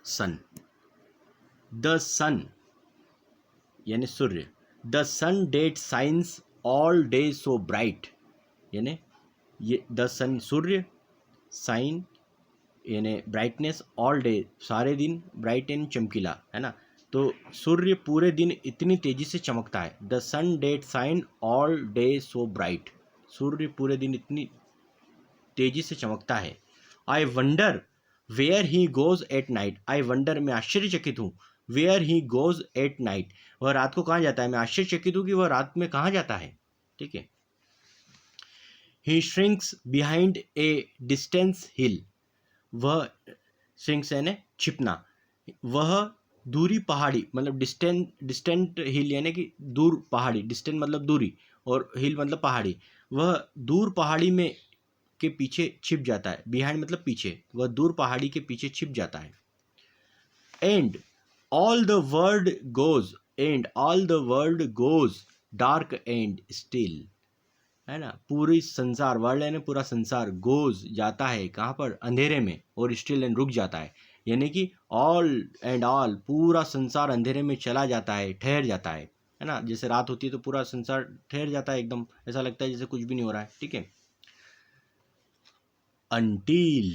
Sun. The sun यानी सूर्य। The sun that shines all day so bright, यानी ये द सन सूर्य, साइन यानी ब्राइटनेस, ऑल डे सारे दिन, ब्राइट एंड चमकीला, है ना। तो सूर्य पूरे दिन इतनी तेजी से चमकता है। The sun that shines all day so bright, सूर्य पूरे दिन इतनी तेजी से चमकता है। I wonder where he goes at night, I wonder मैं आश्चर्यचकित हूँ, where he goes at night वह रात को कहाँ जाता है, मैं आश्चर्यचकित हूँ कि वह रात में कहाँ जाता है। ठीक है। ही श्रिंक्स बिहाइंड ए डिस्टेंस हिल, वह श्रिंक्स यानी छिपना, वह दूरी पहाड़ी मतलब डिस्टेंट हिल यानी कि दूर पहाड़ी, डिस्टेंट मतलब दूरी और हिल मतलब पहाड़ी, वह दूर पहाड़ी में के पीछे छिप जाता है। बिहाइंड मतलब पीछे, वह दूर पहाड़ी के पीछे छिप जाता है। And all the world goes, and all the world goes dark and still, है ना। पूरी संसार, वर्ल्ड यानी पूरा संसार, गोज जाता है कहाँ पर, अंधेरे में, और स्टिल एंड रुक जाता है, यानी कि ऑल एंड ऑल पूरा संसार अंधेरे में चला जाता है, ठहर जाता है ना। जैसे रात होती है तो पूरा संसार ठहर जाता है, एकदम ऐसा लगता है जैसे कुछ भी नहीं हो रहा है। ठीक है। until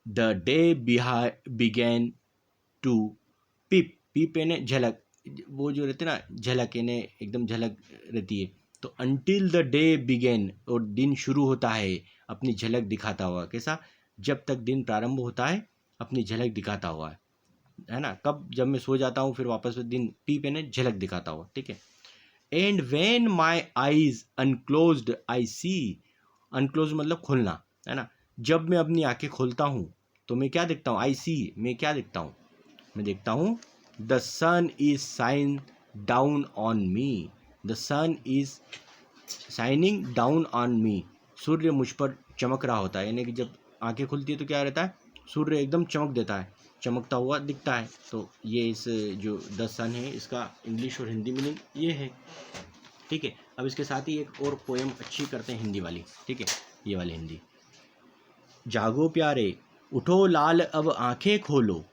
the day began to peep, peep यानी झलक, वो जो रहते ना झलक यानी एकदम झलक रहती है। तो until the day began, और दिन शुरू होता है अपनी झलक दिखाता हुआ। कैसा, जब तक दिन प्रारंभ होता है अपनी झलक दिखाता हुआ, है ना। कब, जब मैं सो जाता हूँ फिर वापस दिन, पीप यानी झलक दिखाता हुआ। ठीक है। And when my eyes unclosed I see, unclose मतलब खोलना, है ना। जब मैं अपनी आंखें खोलता हूँ तो मैं क्या देखता हूँ, आई सी, मैं क्या देखता हूँ, मैं देखता हूँ the sun is shine down on me, the sun is shining down on me, सूर्य मुझ पर चमक रहा होता है। यानी कि जब आंखें खुलती है तो क्या रहता है, सूर्य एकदम चमक देता है, चमकता हुआ दिखता है। तो ये इस जो द सन है इसका इंग्लिश और हिंदी मीनिंग ये है। ठीक है। अब इसके साथ ही एक और पोएम अच्छी करते हैं हिंदी वाली। ठीक है, ये वाली हिंदी। जागो प्यारे उठो लाल अब आंखें खोलो,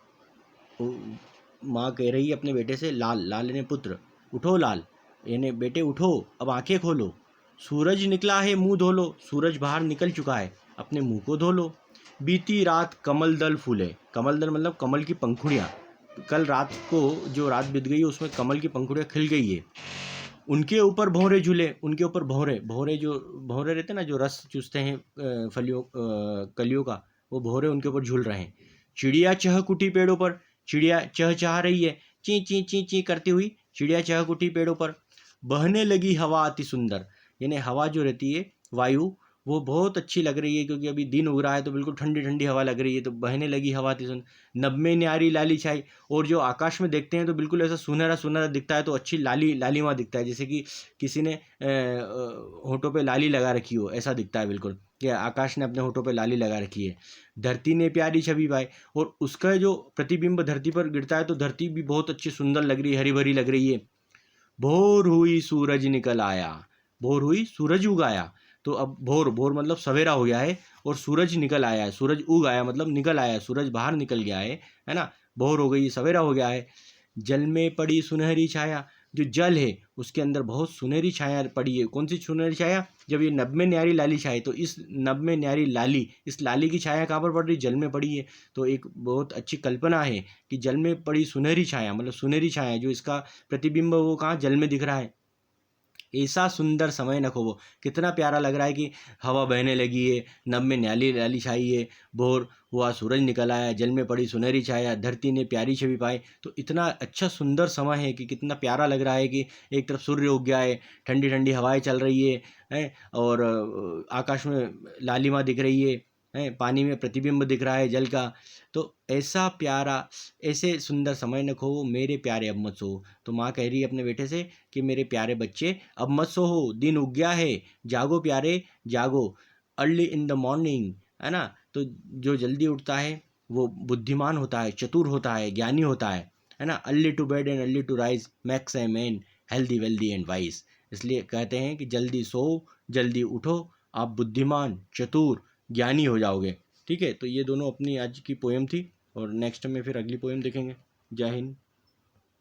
माँ कह रही है अपने बेटे से, लाल, लाल यानी पुत्र, उठो लाल यानी बेटे उठो अब आंखें खोलो, सूरज निकला है मुंह धो लो, सूरज बाहर निकल चुका है अपने मुंह को धो लो, बीती रात कमल दल फूले, कमल दल मतलब कमल की पंखुड़ियाँ, कल रात को जो रात बीत गई है उसमें कमल की पंखुड़ियाँ खिल गई है, उनके ऊपर भौरे झूले, उनके ऊपर भौरे, भौरे जो भौरे रहते हैं ना जो रस चूसते हैं फलियों कलियों का, वो भौरे उनके ऊपर झूल रहे हैं। चिड़िया चहकुटी पेड़ों पर, चिड़िया चहचहा रही है, ची ची ची ची करती हुई चिड़िया चहकुटी पेड़ों पर, बहने लगी हवा अति सुंदर, यानी हवा जो रहती है वायु वो बहुत अच्छी लग रही है क्योंकि अभी दिन उग रहा है तो बिल्कुल ठंडी ठंडी हवा लग रही है, तो बहने लगी हवा अति सुंदर, नभ में न्यारी लाली छाई, और जो आकाश में देखते हैं तो बिल्कुल ऐसा सुनहरा सुनहरा दिखता है, तो अच्छी लाली लालिमा दिखता है, जैसे कि किसी ने होठों पे लाली लगा रखी हो, ऐसा दिखता है बिल्कुल कि आकाश ने अपने होठों पे लाली लगा रखी है। धरती ने प्यारी छवि पाई, और उसका जो प्रतिबिंब धरती पर गिरता है तो धरती भी बहुत अच्छी सुंदर लग रही है, हरी भरी लग रही है। भोर हुई सूरज निकल आया, भोर हुई सूरज उग आया, तो अब भोर, भोर मतलब सवेरा हो गया है, और सूरज निकल आया है, सूरज उग आया मतलब निकल आया, सूरज बाहर निकल गया है ना। भोर हो गई, सवेरा हो गया है। जल में पड़ी सुनहरी छाया, जो जल है उसके अंदर बहुत सुनहरी छाया पड़ी है। कौन सी सुनहरी छाया, जब ये नभ में न्यारी लाली छाई, तो इस नभ में न्यारी लाली, इस लाली की छाया कहाँ पर पड़ रही, जल में पड़ी है। तो एक बहुत अच्छी कल्पना है कि जल में पड़ी सुनहरी छाया, मतलब सुनहरी छाया जो इसका प्रतिबिंब वो कहाँ, जल में दिख रहा है। ऐसा सुंदर समय न खोवो, कितना प्यारा लग रहा है कि हवा बहने लगी है, नभ में न्याली लाली छाई है, भोर हुआ सूरज निकल आया, जल में पड़ी सुनहरी छाया, धरती ने प्यारी छवि पाई, तो इतना अच्छा सुंदर समय है कि कितना प्यारा लग रहा है कि एक तरफ सूर्य उग गया है, ठंडी ठंडी हवाएं चल रही है और आकाश में लालिमा दिख रही है, पानी में प्रतिबिंब दिख रहा है जल का। तो ऐसा प्यारा, ऐसे सुंदर समय न खो मेरे प्यारे अब मत सो। तो माँ कह रही है अपने बेटे से कि मेरे प्यारे बच्चे अब मत सो, हो दिन उग गया है, जागो प्यारे जागो, अर्ली इन द मॉर्निंग, है ना। तो जो जल्दी उठता है वो बुद्धिमान होता है, चतुर होता है, ज्ञानी होता है ना। Early to bed and early to rise makes a man healthy wealthy and wise, इसलिए कहते हैं कि जल्दी सो जल्दी उठो, आप बुद्धिमान चतुर ज्ञानी हो जाओगे। ठीक है, तो ये दोनों अपनी आज की पोएम थी। और नेक्स्ट में फिर अगली पोएम देखेंगे। जय हिंद।